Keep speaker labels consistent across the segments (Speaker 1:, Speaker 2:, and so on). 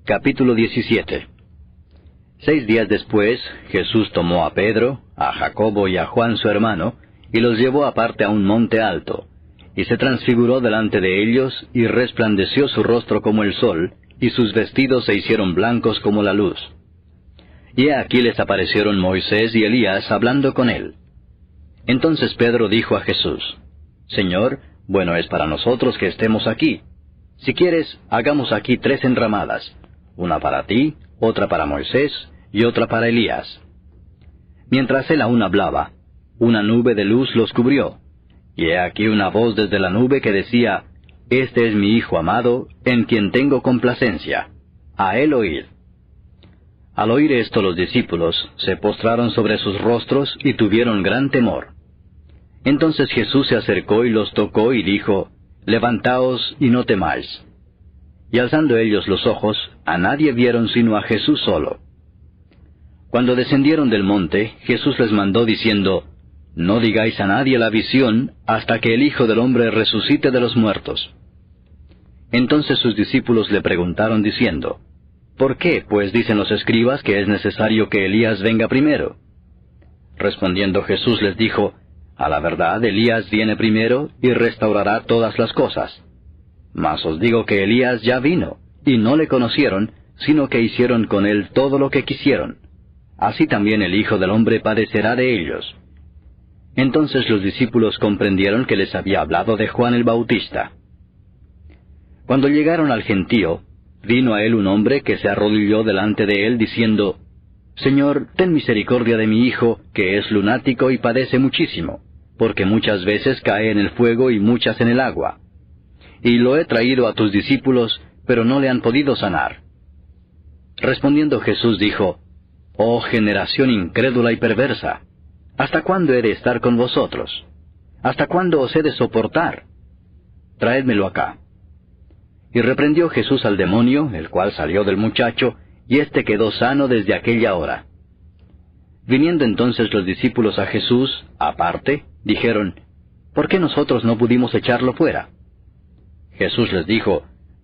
Speaker 1: Capítulo 17. 6 días después, Jesús tomó a Pedro, a Jacobo y a Juan su hermano, y los llevó aparte a un monte alto, y se transfiguró delante de ellos, y resplandeció su rostro como el sol, y sus vestidos se hicieron blancos como la luz. Y aquí les aparecieron Moisés y Elías hablando con él. Entonces Pedro dijo a Jesús: Señor, bueno es para nosotros que estemos aquí. Si quieres, hagamos aquí 3 enramadas, una para ti, otra para Moisés, y otra para Elías. Mientras él aún hablaba, una nube de luz los cubrió, y he aquí una voz desde la nube que decía: Este es mi Hijo amado, en quien tengo complacencia. A él oíd. Al oír esto los discípulos se postraron sobre sus rostros y tuvieron gran temor. Entonces Jesús se acercó y los tocó y dijo: Levantaos y no temáis. Y alzando ellos los ojos, a nadie vieron sino a Jesús solo. Cuando descendieron del monte, Jesús les mandó diciendo: No digáis a nadie la visión, hasta que el Hijo del Hombre resucite de los muertos. Entonces sus discípulos le preguntaron diciendo: ¿Por qué, pues, dicen los escribas que es necesario que Elías venga primero? Respondiendo Jesús les dijo: A la verdad, Elías viene primero y restaurará todas las cosas. Mas os digo que Elías ya vino, y no le conocieron, sino que hicieron con él todo lo que quisieron. Así también el Hijo del Hombre padecerá de ellos. Entonces los discípulos comprendieron que les había hablado de Juan el Bautista. Cuando llegaron al gentío, vino a él un hombre que se arrodilló delante de él, diciendo: Señor, ten misericordia de mi hijo, que es lunático y padece muchísimo, porque muchas veces cae en el fuego y muchas en el agua. Y lo he traído a tus discípulos, pero no le han podido sanar. Respondiendo Jesús dijo: Oh generación incrédula y perversa, ¿hasta cuándo he de estar con vosotros? ¿Hasta cuándo os he de soportar? Traédmelo acá. Y reprendió Jesús al demonio, el cual salió del muchacho, y éste quedó sano desde aquella hora. Viniendo entonces los discípulos a Jesús, aparte, dijeron: ¿Por qué nosotros no pudimos echarlo fuera? Jesús les dijo: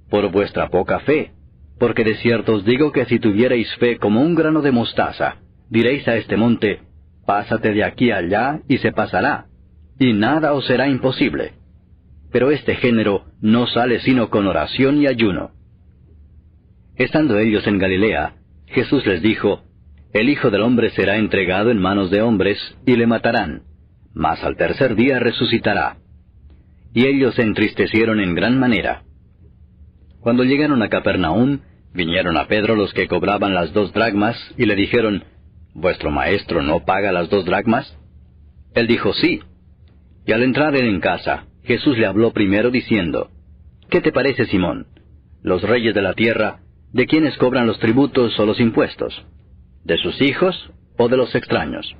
Speaker 1: Por vuestra poca fe, porque de cierto os digo que si tuvierais fe como un grano de mostaza, diréis a este monte: Pásate de aquí allá, y se pasará, y nada os será imposible. Pero este género no sale sino con oración y ayuno. Estando ellos en Galilea, Jesús les dijo: El Hijo del Hombre será entregado en manos de hombres, y le matarán, mas al tercer día resucitará. Y ellos se entristecieron en gran manera. Cuando llegaron a Capernaum, vinieron a Pedro los que cobraban las 2 dracmas, y le dijeron: ¿Vuestro maestro no paga las 2 dracmas? Él dijo: Sí. Y al entrar él en casa, Jesús le habló primero diciendo: ¿Qué te parece, Simón? Los reyes de la tierra, ¿de quiénes cobran los tributos o los impuestos? ¿De sus hijos o de los extraños?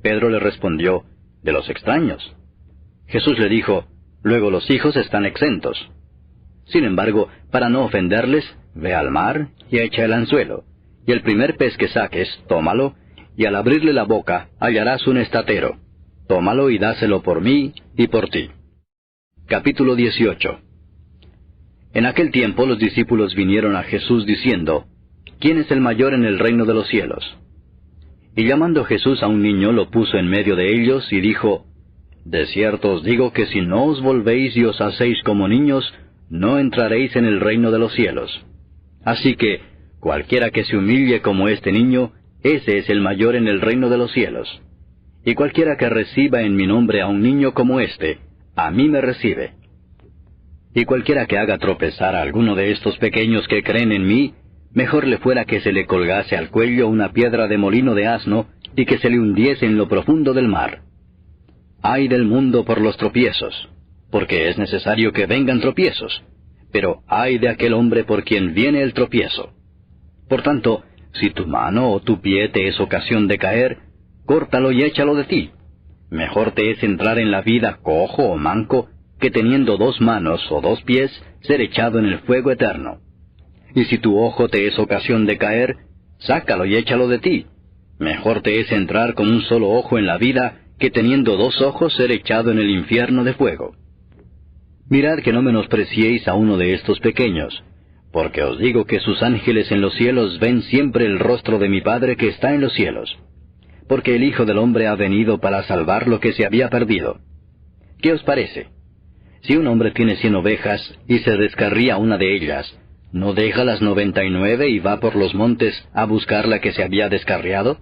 Speaker 1: Pedro le respondió: De los extraños. Jesús le dijo: Luego los hijos están exentos. Sin embargo, para no ofenderles, ve al mar y echa el anzuelo, y el primer pez que saques, tómalo, y al abrirle la boca hallarás un estatero. Tómalo y dáselo por mí y por ti. Capítulo 18. En aquel tiempo los discípulos vinieron a Jesús diciendo: ¿Quién es el mayor en el reino de los cielos? Y llamando Jesús a un niño, lo puso en medio de ellos, y dijo: De cierto os digo que si no os volvéis y os hacéis como niños, no entraréis en el reino de los cielos. Así que, cualquiera que se humille como este niño, ese es el mayor en el reino de los cielos. Y cualquiera que reciba en mi nombre a un niño como este, a mí me recibe. Y cualquiera que haga tropezar a alguno de estos pequeños que creen en mí, mejor le fuera que se le colgase al cuello una piedra de molino de asno, y que se le hundiese en lo profundo del mar. Ay del mundo por los tropiezos, porque es necesario que vengan tropiezos, pero ay de aquel hombre por quien viene el tropiezo. Por tanto, si tu mano o tu pie te es ocasión de caer, córtalo y échalo de ti. Mejor te es entrar en la vida cojo o manco, que teniendo 2 manos o 2 pies, ser echado en el fuego eterno. Y si tu ojo te es ocasión de caer, sácalo y échalo de ti. Mejor te es entrar con un solo ojo en la vida, que teniendo 2 ojos ser echado en el infierno de fuego. Mirad que no menospreciéis a uno de estos pequeños, Porque os digo que sus ángeles en los cielos ven siempre el rostro de mi Padre que está en los cielos. Porque el Hijo del Hombre ha venido para salvar lo que se había perdido. ¿Qué os parece? Si un hombre tiene 100 ovejas y se descarría una de ellas, ¿no deja las 99 y va por los montes a buscar la que se había descarriado?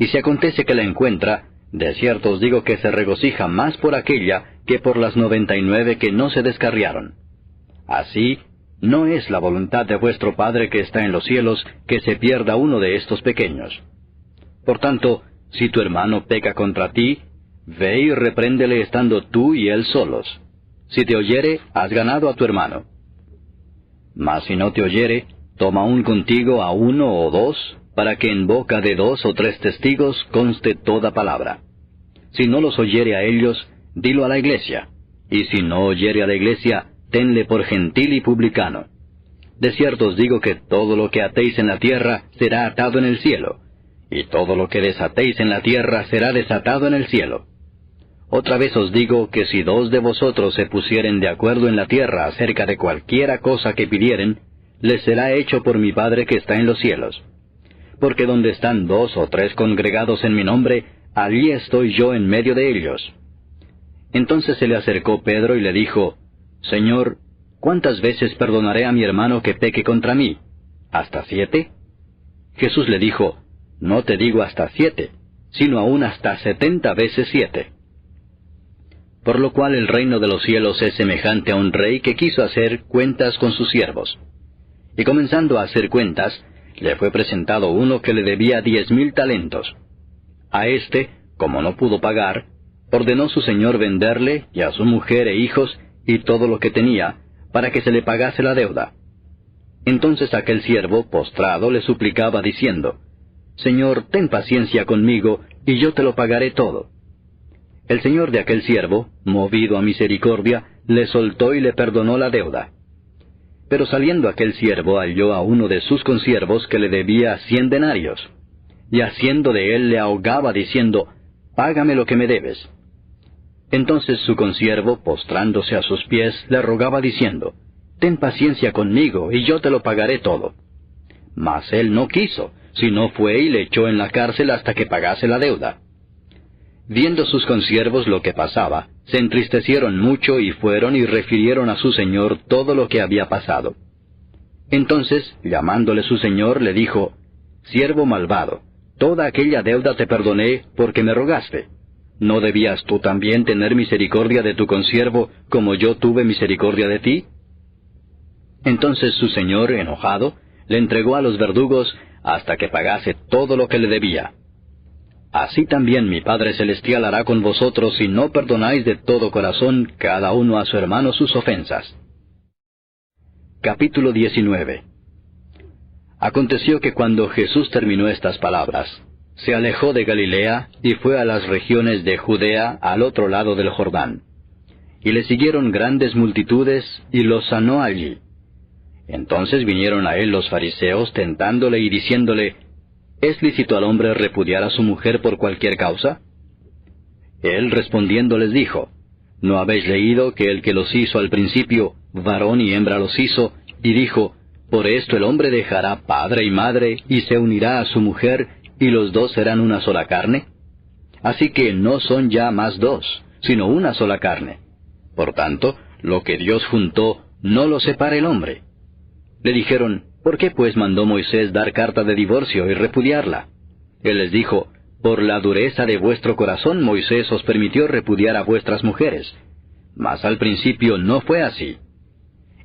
Speaker 1: Y si acontece que la encuentra, de cierto os digo que se regocija más por aquella que por las 99 que no se descarriaron. Así, no es la voluntad de vuestro Padre que está en los cielos que se pierda uno de estos pequeños. Por tanto, si tu hermano peca contra ti, ve y repréndele estando tú y él solos. Si te oyere, has ganado a tu hermano. Mas si no te oyere, toma aún contigo a 1 o 2, para que en boca de 2 o 3 testigos conste toda palabra. Si no los oyere a ellos, dilo a la iglesia. Y si no oyere a la iglesia, tenle por gentil y publicano. De cierto os digo que todo lo que atéis en la tierra será atado en el cielo, y todo lo que desatéis en la tierra será desatado en el cielo. Otra vez os digo que si 2 de vosotros se pusieren de acuerdo en la tierra acerca de cualquiera cosa que pidieren, les será hecho por mi Padre que está en los cielos. Porque donde están 2 o 3 congregados en mi nombre, allí estoy yo en medio de ellos. Entonces se le acercó Pedro y le dijo, Señor, ¿cuántas veces perdonaré a mi hermano que peque contra mí? ¿Hasta 7? Jesús le dijo, No te digo hasta 7, sino aún hasta 70 veces 7. Por lo cual el reino de los cielos es semejante a un rey que quiso hacer cuentas con sus siervos. Y comenzando a hacer cuentas, le fue presentado uno que le debía 10,000 talentos. A éste, como no pudo pagar, ordenó su señor venderle, y a su mujer e hijos, y todo lo que tenía, para que se le pagase la deuda. Entonces aquel siervo, postrado, le suplicaba diciendo, Señor, ten paciencia conmigo, y yo te lo pagaré todo. El señor de aquel siervo, movido a misericordia, le soltó y le perdonó la deuda. Pero saliendo aquel siervo halló a uno de sus consiervos que le debía 100 denarios, y haciendo de él le ahogaba diciendo, Págame lo que me debes. Entonces su consiervo, postrándose a sus pies, le rogaba diciendo, Ten paciencia conmigo, y yo te lo pagaré todo. Mas él no quiso, sino fue y le echó en la cárcel hasta que pagase la deuda. Viendo sus consiervos lo que pasaba, se entristecieron mucho y fueron y refirieron a su señor todo lo que había pasado. Entonces, llamándole su señor, le dijo, Siervo malvado, toda aquella deuda te perdoné porque me rogaste. ¿No debías tú también tener misericordia de tu consiervo como yo tuve misericordia de ti? Entonces su señor, enojado, le entregó a los verdugos hasta que pagase todo lo que le debía. Así también mi Padre Celestial hará con vosotros si no perdonáis de todo corazón cada uno a su hermano sus ofensas. Capítulo 19. Aconteció que cuando Jesús terminó estas palabras, se alejó de Galilea y fue a las regiones de Judea al otro lado del Jordán. Y le siguieron grandes multitudes y los sanó allí. Entonces vinieron a él los fariseos tentándole y diciéndole, ¿Es lícito al hombre repudiar a su mujer por cualquier causa? Él respondiendo les dijo, ¿No habéis leído que el que los hizo al principio, varón y hembra los hizo, y dijo, por esto el hombre dejará padre y madre, y se unirá a su mujer, y los 2 serán una sola carne? Así que no son ya más 2, sino una sola carne. Por tanto, lo que Dios juntó, no lo separe el hombre. Le dijeron, ¿por qué pues mandó Moisés dar carta de divorcio y repudiarla? Él les dijo, por la dureza de vuestro corazón Moisés os permitió repudiar a vuestras mujeres. Mas al principio no fue así.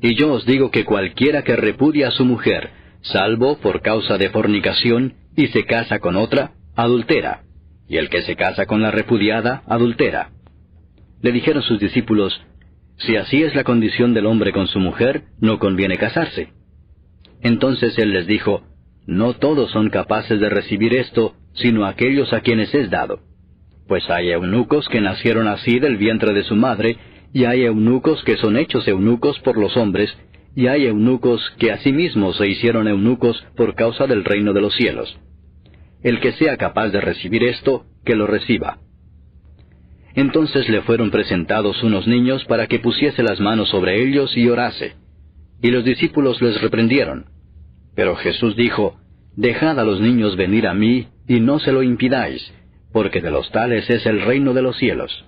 Speaker 1: Y yo os digo que cualquiera que repudia a su mujer, salvo por causa de fornicación, y se casa con otra, adultera. Y el que se casa con la repudiada, adultera. Le dijeron sus discípulos, si así es la condición del hombre con su mujer, no conviene casarse. Entonces él les dijo, no todos son capaces de recibir esto, sino aquellos a quienes es dado. Pues hay eunucos que nacieron así del vientre de su madre, y hay eunucos que son hechos eunucos por los hombres, y hay eunucos que asimismo se hicieron eunucos por causa del reino de los cielos. El que sea capaz de recibir esto, que lo reciba. Entonces le fueron presentados unos niños para que pusiese las manos sobre ellos y orase. Y los discípulos les reprendieron. Pero Jesús dijo, Dejad a los niños venir a mí, y no se lo impidáis, porque de los tales es el reino de los cielos.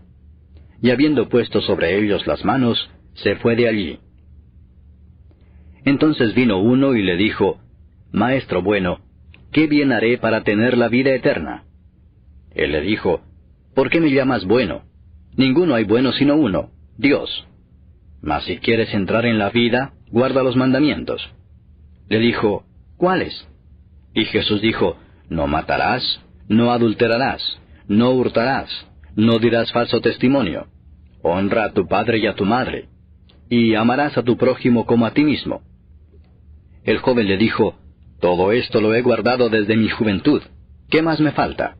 Speaker 1: Y habiendo puesto sobre ellos las manos, se fue de allí. Entonces vino uno y le dijo, Maestro bueno, ¿qué bien haré para tener la vida eterna? Él le dijo, ¿por qué me llamas bueno? Ninguno hay bueno sino uno, Dios. Mas si quieres entrar en la vida, guarda los mandamientos. Le dijo, ¿cuáles? Y Jesús dijo, No matarás, no adulterarás, no hurtarás, no dirás falso testimonio, honra a tu padre y a tu madre, y amarás a tu prójimo como a ti mismo. El joven le dijo, Todo esto lo he guardado desde mi juventud, ¿qué más me falta?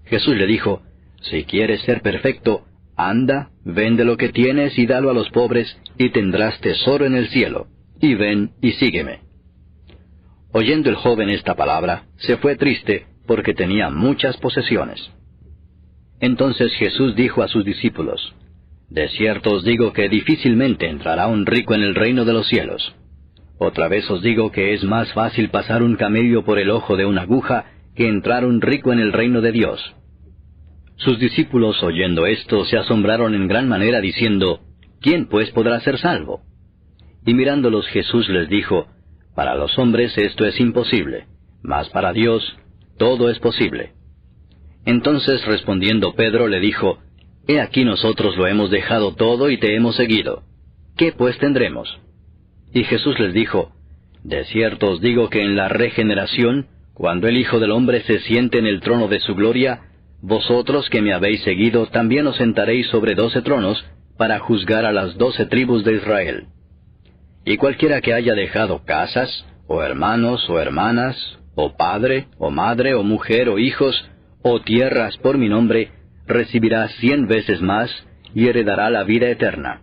Speaker 1: Jesús le dijo, Si quieres ser perfecto, anda, vende lo que tienes y dalo a los pobres, y tendrás tesoro en el cielo, y ven y sígueme. Oyendo el joven esta palabra, se fue triste, porque tenía muchas posesiones. Entonces Jesús dijo a sus discípulos, De cierto os digo que difícilmente entrará un rico en el reino de los cielos. Otra vez os digo que es más fácil pasar un camello por el ojo de una aguja que entrar un rico en el reino de Dios. Sus discípulos, oyendo esto, se asombraron en gran manera, diciendo, ¿Quién pues podrá ser salvo? Y mirándolos Jesús les dijo, Para los hombres esto es imposible, mas para Dios todo es posible. Entonces respondiendo Pedro le dijo, He aquí nosotros lo hemos dejado todo y te hemos seguido. ¿Qué pues tendremos? Y Jesús les dijo, De cierto os digo que en la regeneración, cuando el Hijo del Hombre se siente en el trono de su gloria, vosotros que me habéis seguido también os sentaréis sobre 12 tronos, para juzgar a las 12 tribus de Israel. Y cualquiera que haya dejado casas, o hermanos, o hermanas, o padre, o madre, o mujer, o hijos, o tierras por mi nombre, recibirá 100 veces más, y heredará la vida eterna.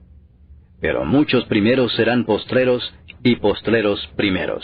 Speaker 1: Pero muchos primeros serán postreros, y postreros primeros.